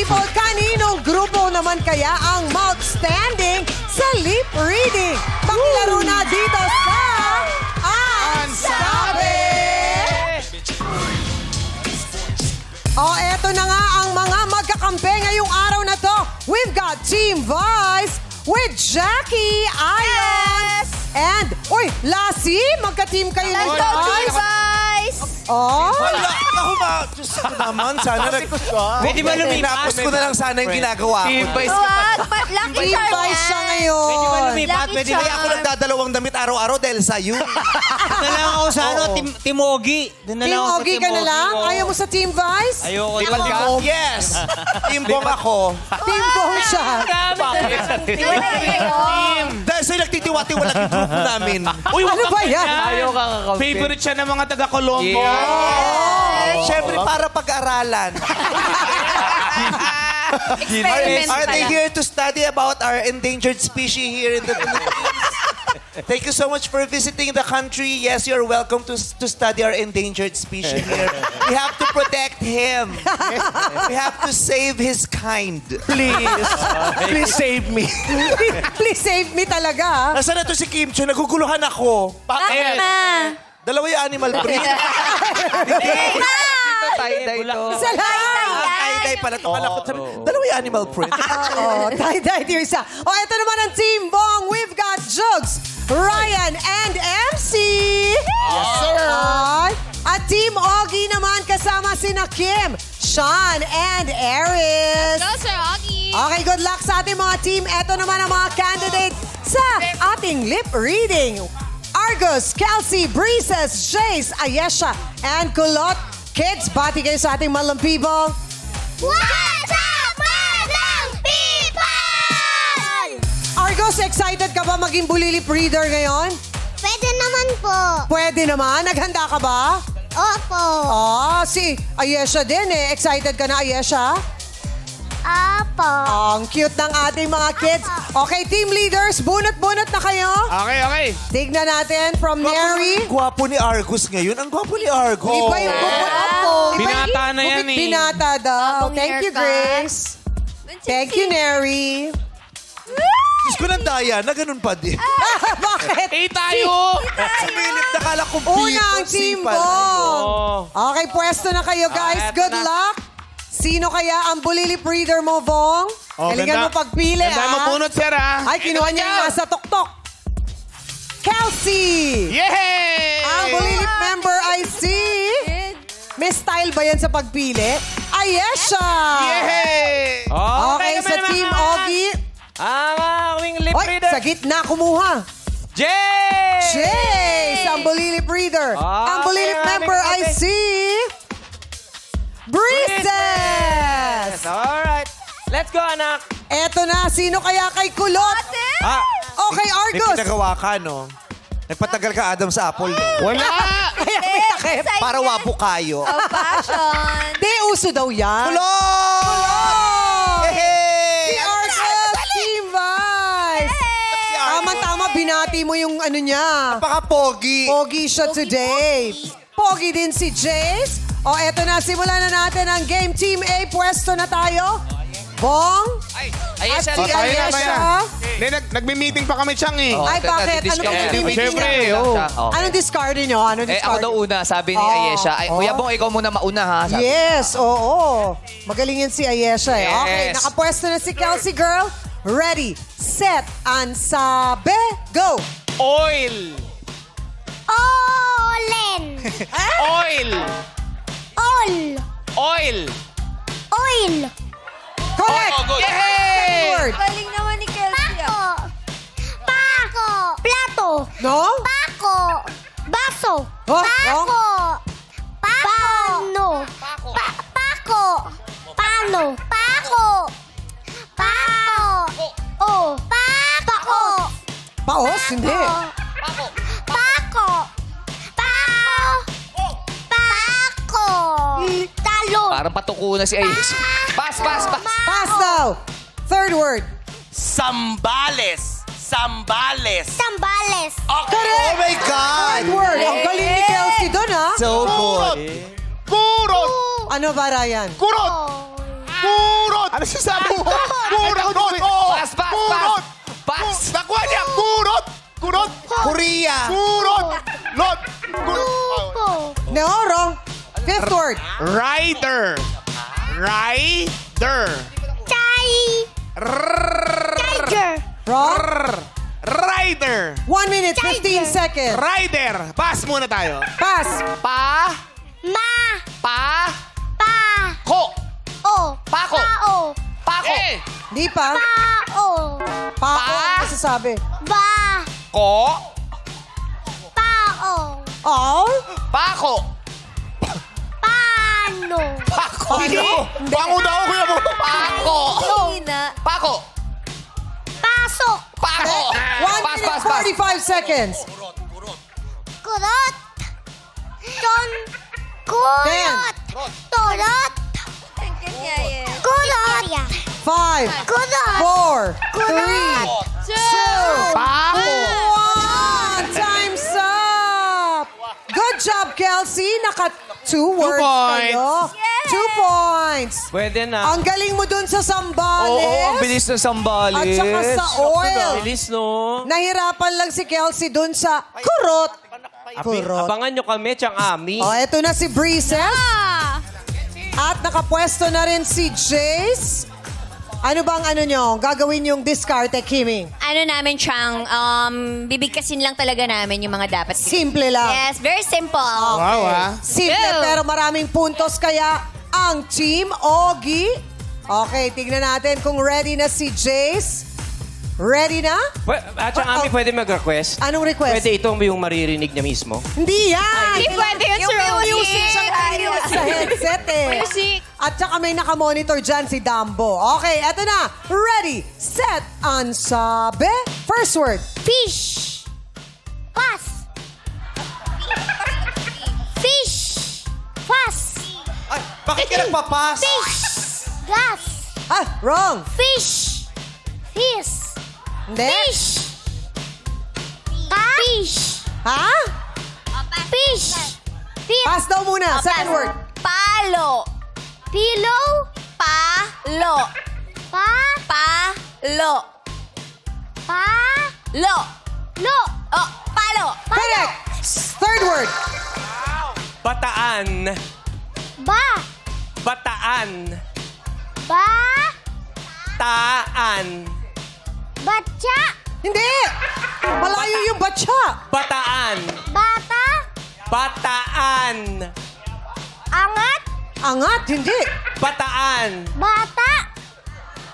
people, kaninong grupo naman kaya ang outstanding sa lip reading? Pakilaro na dito sa Ansabi! Eto na nga ang mga magkakampi ngayong araw na to. We've got Team Vice with Jackie, Ion, and, Lassie, magka-team kayo Let's nito. go, Team Vice! Oh, Wala ako Diyos ko naman, sana Pwede ba lumipat? Tinapos ko na lang sana yung ginagawa ko. Team Vice Wag, lucky Team charm Vice siya yan. ngayon. Pwede ba lumipat? Lucky Pwede charm. ba Ako nagdadalawang damit araw-araw dahil sa'yo. na lang ako sa ano, Team Ogie. Doon na Team lang ako sa Ogie ka na lang? Oo. Ayaw mo sa Team Vice? Ayoko. Yes! Team Bong ako. Team Bong siya. Dahil sa'yo nagtitiwa-tiwala yung group namin. Uy, Ano ba yan? Ayaw ka kakampi. favorite siya ng mga taga-Colombo. Siyempre, para pag-aralan. Are they here to study about our endangered species here in the Philippines? Thank you so much for visiting the country. Yes, you're welcome to study our endangered species here. We have to protect him. We have to save his kind. Please. Please save me. Please save me talaga. Nasaan na to si Kim Cho? Naguguluhan ako. Bakit na? Dalawa yung animal print. Tie-dye to. Isa lang. Tie-dye pala. Akala ko, dalawa yung animal print. Tie-dye to isa. Ito naman ang Team Bong. We've got Jugs, Ryan, and MC. Yes, sir. At Team Ogie naman kasama sina Kim, Sean, and Eris. Go, Sir Augie. Okay, good luck sa ating mga team. Ito naman ang mga candidate sa ating lip reading. Argus, Kelsey, Breezes, Jace, Ayesha, and Kulot. Kids, bati kayo sa ating malang people. What's up, Madlang people? Argus, excited ka ba maging bulilip reader ngayon? Pwede naman po. Pwede naman. Naghanda ka ba? Opo. Si Ayesha din eh. Excited ka na, Ayesha? Apo. Ang cute ng ating mga kids. Okay, team leaders, bunot-bunot na kayo. Okay. Tignan natin from Mary. Ang gwapo ni Argus ngayon. Ang gwapo ni Argus. Iba yung bubot ko. Binata na yan eh. Binata daw. Bagong Thank you, haircut. Grace. Thank you, Neri. Diyos ko ng daya na ganun pa din. Bakit? Tayo! Sumilip na kala kong Unang team Bong. Okay, pwesto na kayo, guys. eto Good na. luck. Sino kaya ang bulilip reader mo, Bong? Galingan mo pagpili, Ganda mo punot, sir, ha? Ay, kinuha niya yung nasa tuktok. Kelsey! Yay! Ang bulilip member ay si... May style ba yan sa pagpili? Ayesha! Yay! Okay, sa Team Ogie. Ang aming lip Oy, reader. sa gitna kumuha. Jay! Jace, ang bulilip reader. Ang bulilip ang member aming ay kapatid. si... Breezes! Alright. Let's go, anak. Eto na, sino kaya kay Kulot? Okay, May Argus. pinagawa ka, no? Nagpatagal ka, Adam, sa Apple. Wala! Kaya may takip. Para wapo kayo. Fashion. Di, uso daw yan. Kulot! Hey! Si Argus, Team Vice. Tama-tama, binati mo yung ano niya. Napaka-pogi. Pogi siya today. Pogi din si Jace. Eto na, simulan na natin ang game. Team A, pwesto na tayo. Bong. At si Ayesha. Nagme-meeting pa kami, Chang, eh. Ay, bakit? Ano bang meeting Siyempre, niya? oh. Anong discard niyo? Anong Eh, discard? ako daw una, sabi ni Oh. Ayesha. Ay, Kuya Bong, ikaw muna mauna, ha? Sabi. Yes, oo. Magaling yan si Ayesha eh. Yes. Okay, nakapwesto na si Kelsey girl. Ready, set, ansabe, go! Oil! Olen. Oil! Ol. Oil! Oil. Correct! Oh, good. Second word. Galing naman ni Kelsey. Pako. Pako. Plato. No? Pako. Baso. Oh, Pako. Pano. Pako. Pano. Pako. Pako. Oh. Pako. Paos? Hindi. Pako. Pako. Pako. Talo. Parang patuko na si Ayesha. Pass. Pass daw. Third word. Sambales! Sambales! Sambales. Correct! Oh my God! Third word. Ang galing ni Kelsey doon, ha? So good. Kurot! Ano ba, Ryan? Kurot! Kurot! Ano sabi mo? Kurot! Pass, pass, pass. Pass. Nakuha niya! Kurot! Kurot! Korea. Kurot! Lot! Kurot! Kuko. No, wrong. Fifth word. Rider. Rider. Tiger. Wrong. Rider. 1 minute, 15 seconds. Rider. Pass muna tayo. Pass. Pa. Ma. Pa. Pa. Ko. O. Pako. Pao. Pako. Di pa. Pao. Pako. Pa. Ano sasabi? Ba. Ko. Pao. All? Pako. Pano. Pako. Bango daw, kuya mo. Pako. Pako. Pasok. Pako. 1 Pass, minute, pass, pass. 45 seconds. Kurot. Kurot. Torot. Kurot. 5, Kurot. 4, 3, 2, Pako. 1. Time's up! Good job, Kelsey. Naka 2 words points. kayo. 2 points. Pwede na. Ang galing mo dun sa Sambales. Oo, ang bilis ng Sambales. At saka sa oil. Bilis, no? Nahirapan lang si Kelsey dun sa kurot. Kurot. Abangan nyo kami, Chang Ami. O, eto na si Breezes. At nakapwesto na rin si Jace. Ano bang ano nyo? Gagawin yung discarte, Kiming? Ano namin, Chang, bibigkasin lang talaga namin yung mga dapat. Simple lang. Yes, very simple. Wow, ah. Simple Go. pero maraming puntos kaya ang Team Ogie. Okay, tignan natin kung ready na si Jace. Ready na? Chang Ami, pwede mag-request? Anong request? Pwede itong yung maririnig niya mismo. Hindi yan! Hindi pwede yun, Sir Yung Ogie. music siyang narinig sa headset eh. Music. At saka may nakamonitor dyan si Dambo. Okay, eto na. Ready, set, ansabe. First word. Fish. Pass. Fish. Pass. Ay, bakit ka nagpapas? Gas. Ah, wrong. Fish. Fish. Hindi. Fish. Fish. Ha? Fish. Fish. Pass daw muna. Second word. Palo. Pillow. Palo. Pa. Palo. Pa. Lo. Lo. Oh, palo. Correct. Third word. Bataan. Ba. Bataan. Ba. Taan. Batya. Hindi. Malayo yung batya. Bataan. Bata. Bataan. Angat. Angat. Hindi. Bataan. Bata.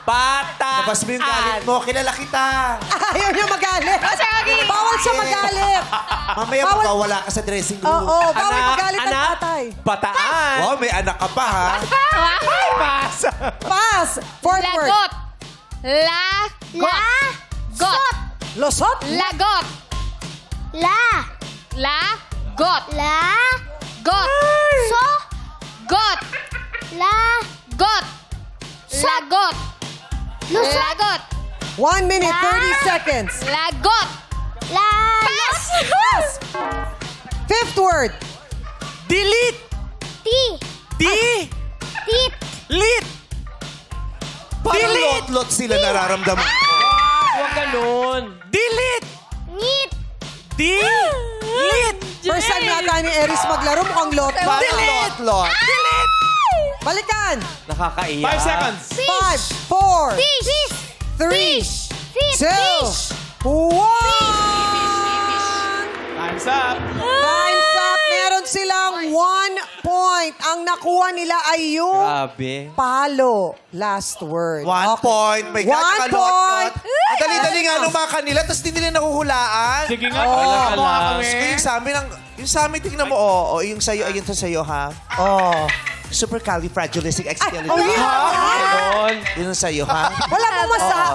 Bataan. Labas mo yung galit mo. Kilala kita. Ayaw niya magalit. Bawal siya magalit. Mamaya Bawal- magkawala ka sa dressing room. Oo, bawal magalit ang anak, tatay. Bataan. Wow, may anak ka pa, ha? Pass. Pass. Fourth word. Lagot. Lagot. Got. Losot. Lagot. La. Lagot. La. Got. So. Got. La. Got. Lagot. Lusot. Lagot. 1 minute, 30 seconds. Lagot. La. Pass. Pass. Fifth word. Delete. Ti. Lit. Tit. Parang lot-lot sila nararamdaman. Huwag ganun. Delete. Ngit. Delete. First time nata ni Eris maglaro, mukhang lot. Parang lot-lot. Balikan. Nakakaiyak. 5 seconds. 5, 4, Fish. 3, Fish. 2, 1. Time's up. Time's up. Meron silang 1 point. Ang nakuha nila ay yung Grabe. palo. Last word. 1 point. My God, 1 kalot-lot. point. Ang dali-dali nga nung mga kanila, tapos di nila nahuhulaan. Sige nga, Oh, talaga mo lang. kami. Gusto yung sa amin, yung sa amin, tingnan mo, yung sa'yo, ayun to sa'yo, ha? Oh. Supercalifragilisticexpialidocious. Oh, yeah. Ganon. Yun ang sa'yo, ha? Wala mo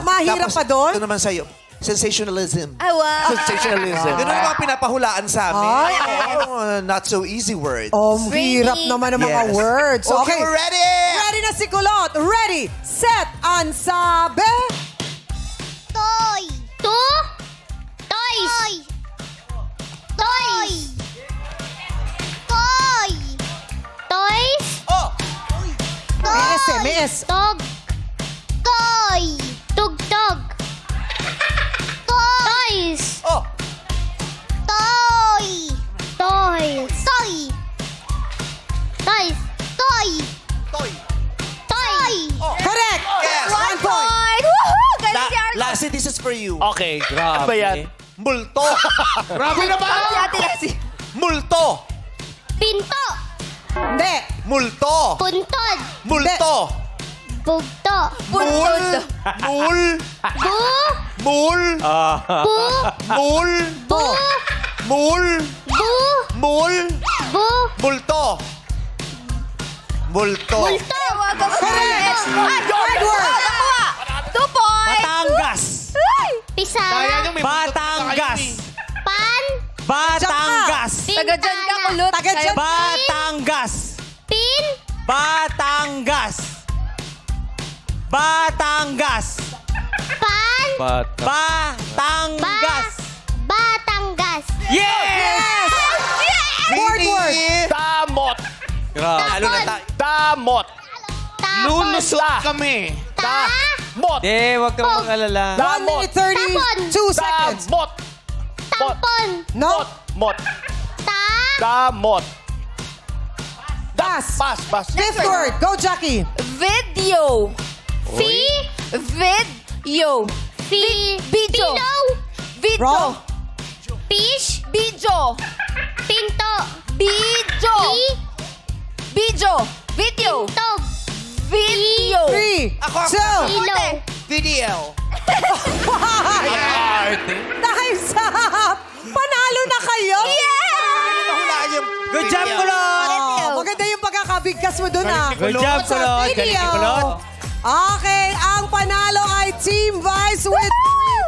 mahirap Tapos, pa doon? Ito naman sa'yo. Sensationalism. Awa. Sensationalism. Ganun ang mga pinapahulaan sa amin. Ay. Not so easy words. Oh, hirap naman ang mga Yes. words. Okay, we're ready! Ready na si Kulot. Ready, set, ansabe. Toy. To. Toys. Toy. Toy. Toys. Oh! May S eh, may S. Tog. Toy. Tugtog. Toys. Oh, Toy. Toys. Toy. Toys. Toy. toy. Toy. Correct! Yes. 1 point. Woohoo! Galing si Argo. Lassie, this is for you. Okay. Ano ba yan? Multo. Grabe na ba? Si Ate Lassie. Multo. Pinto. Hindi. Multo. Puntod. Multo. Bugto. Mul. Mul. Bu. Mul. Bu. Mul. Bu. Mul. Bu. Mul. Bu. Multo. Multo. Multo. Correct! Hard work! Nakuha. 2 points. Batangas. Ay! Pisa. Sayang yung may Batangas. Pan. Batangas. Taga dyan ka, kulot. Taga dyan. Batangas. Pin. Batangas. Batangas. Pan. Batangas. Batangas. Yes! Hard work! Damot. Lalo na tayo. Damot. Tapon. Lulusot kami. Damot. Huwag ka mag-alala. 1 minute 32 seconds. Damot. Tampon. No? Mot. Ta. Damot. Pass. Pass. Fifth word. Go, Jackie. Video. Fi. Video. Fi. Video. Pino. Video. Wrong. Fish. Video. Pinto. Video. Pi. Video. Video. Tog. Video. 3, Ako. 2, Ilo. Video. dahil sa panalo na kayo. Mahulaan yung Good job, video. Kulot! Oh, maganda yung pagkakabigkas mo dun, ah. Good job, Kulot! Galing ni Kulot! Okay, ang panalo ay Team Vice with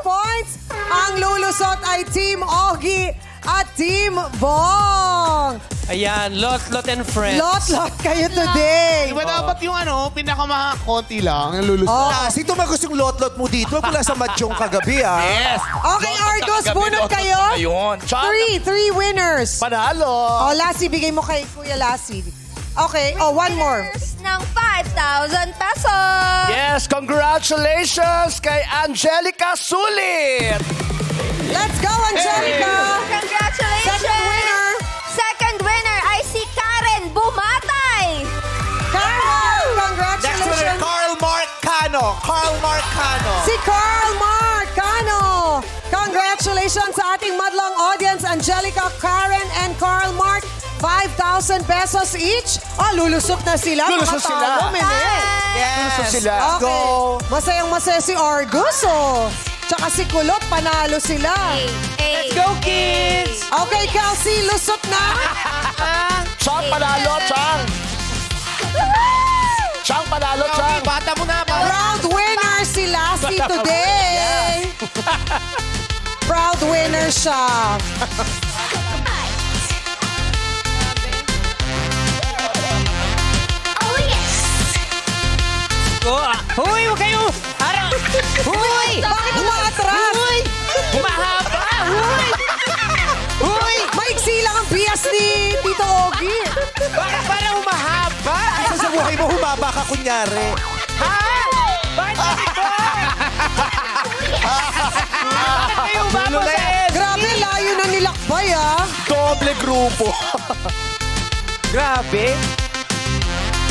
3 points. Ang lulusot ay Team Ogie at Team Bong. Ayan, Lot and Friends. Lot kayo today. Di ba dapat yung pinakamakonti lang, yung lulusot? Oh. Sito magos yung lot-lot mo dito. Wala sa madyong kagabi, ah. Yes. Okay, Argos, bunot kayo. Ayun. 3 winners. Panalo. Oh, Lassie, bigay mo kay Kuya Lassie. Okay, oh, one more. Ng 5,000 pesos. Yes, congratulations kay Angelica Sulit. Let's go, Angelica. Congratulations. Second winner. Second winner ay si Karen Bumatay. Carl, Next winner, congratulations. Carl Marcano. Carl Marcano. Si Carl Marcano. Congratulations sa ating madlang audience, Angelica, Karen, and Carl Mark. 5,000 pesos each. Lulusot na sila. Lulusot Makatalo, sila. Mene. Yes. Gusto sila. Okay. Go. Masayang-masaya si Argus, oh. Tsaka si Kulot, panalo sila. Let's Go, kids! Okay, Kelsey, lusot na. Chang panalo, Chang. Chang panalo, Chang. Bata mo na, Proud winner si Lassie today. Proud winner siya. Oh, yes. Huy, huwag kayo! Huy! Bakit umaatras? Humahaba! Huy! Huy! Maiksi lang ang bias ni Tito Ogie. Parang humahaba! Isa sa buhay mo, humaba ka kunyari. Ha? Bakit ito? Bakit kayo humaba sa end? Grabe, layo na nilakbay, ah. Doble grupo. Grabe.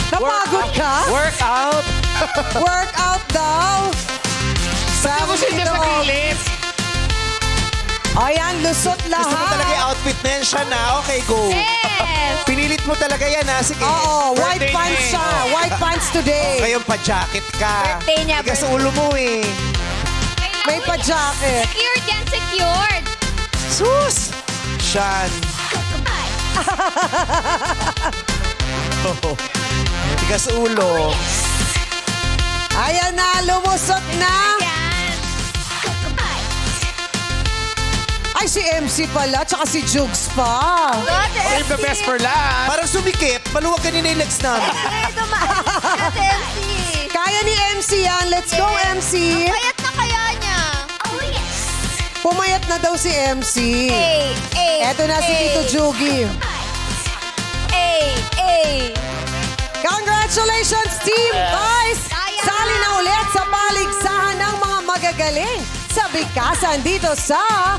Napagod ka? Workout. Workout daw. Sabi Gusto niya Tito sa Ogie. kilip. Ayan, lusot Gusto mo talaga yung lahat. outfit na yan siya na. Okay, go. Yes. Pinilit mo talaga yan, ha? Sige. Oo, white Birthday pants niya, siya. White pants today. Ngayon pa-jacket ka. Birthday niya, Tigas sa ulo mo, eh. May pa-jacket. Secured yan, secured. Sus! Shan. Tigas sa ulo. Ayan na, lumusot na. Yan. Ay, si MC pala, tsaka si Jugs pa. Save the best for last. Parang sumikip. Maluwag kanina yung legs namin. Ate MC. Kaya ni MC yan. Let's go, MC. Payat na kaya niya. Oh, yes. Pumayat na daw si MC. Eto na si Tito Jugi. Congratulations, Team Vice! Sali na ulit sa paligsahan sa bigkasan dito sa